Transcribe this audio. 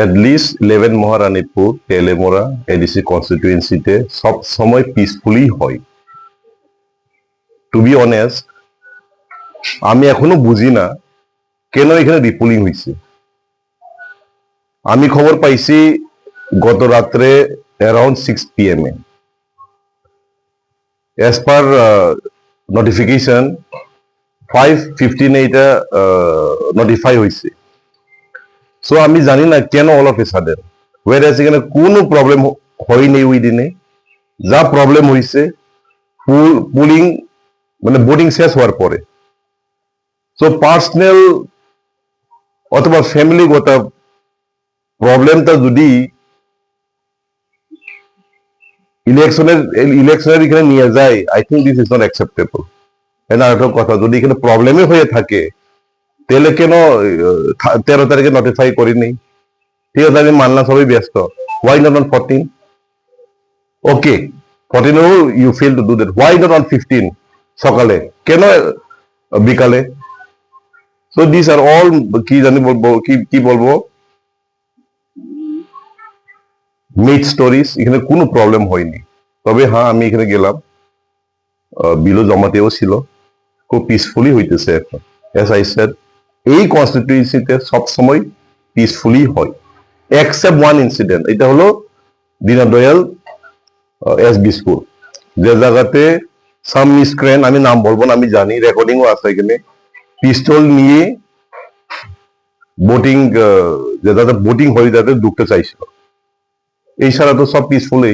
At least 11 Maharanipur তেলেমোড়া ADC কনস্টিটুয়েন্সিতে সব সময় peacefully হয়। টু বি অনেস্ট, আমি এখনো বুঝি না কেন এখানে রিপোলিং হয়েছে। আমি খবর পাইছি গত রাত্রে অ্যারাউন্ড 6 PM এ। অ্যাজ পার নোটিফিকেশন 5:15 এটা নোটিফাই হয়েছে। সো আমি জানি না কেন অল অফ এ সাডেন, ওয়েরাস এখানে কোনো প্রবলেম হয়নি ওই দিনে। যা প্রবলেম হয়েছে পুলিং মানে ভোটিং শেষ হওয়ার পরে। সো পার্সোনাল অথবা ফ্যামিলিগত প্রবলেমটা যদি ইলেকশনের এখানে নিয়ে যায়, I think this is not acceptable. আর একটা কথা, যদি এখানে প্রবলেমই হয়ে থাকে তাহলে কেন 13 তারিখে নোটিফাই করিনি? ঠিক আছে, আমি মানলাম সবাই ব্যস্ত, why not on 14? Okay, 14 you fail to do that, why not on 15 সকালে, কেন বিকালে? সো দিস আর অল কি জানি বলবো, কি বলবো, মিড স্টোরিজ। এখানে কোনো প্রবলেম হয়নি। তবে হ্যাঁ, আমি এখানে গেলাম, বিলও জমাতেও ছিল, খুব পিসফুলি হইতেছে এখন। এস আই সেড, এই কনস্টিটিউয়েন্সিতে সবসময় পিসফুলি হয়, এক্সেপ্ট ওয়ান ইনসিডেন্ট। এটা হলো দীনদয়াল এসবি স্কুল, যে জায়গাতে সাম মিসক্রেন, আমি নাম বলবো না, আমি জানি, রেকর্ডিংও আছে এখানে, পিস্তল নিয়ে বোটিং, যে যাতে বোটিং হয়ে যাতে ঢুকতে চাইছিল। এই ছাড়া তো সব পিসফুলি।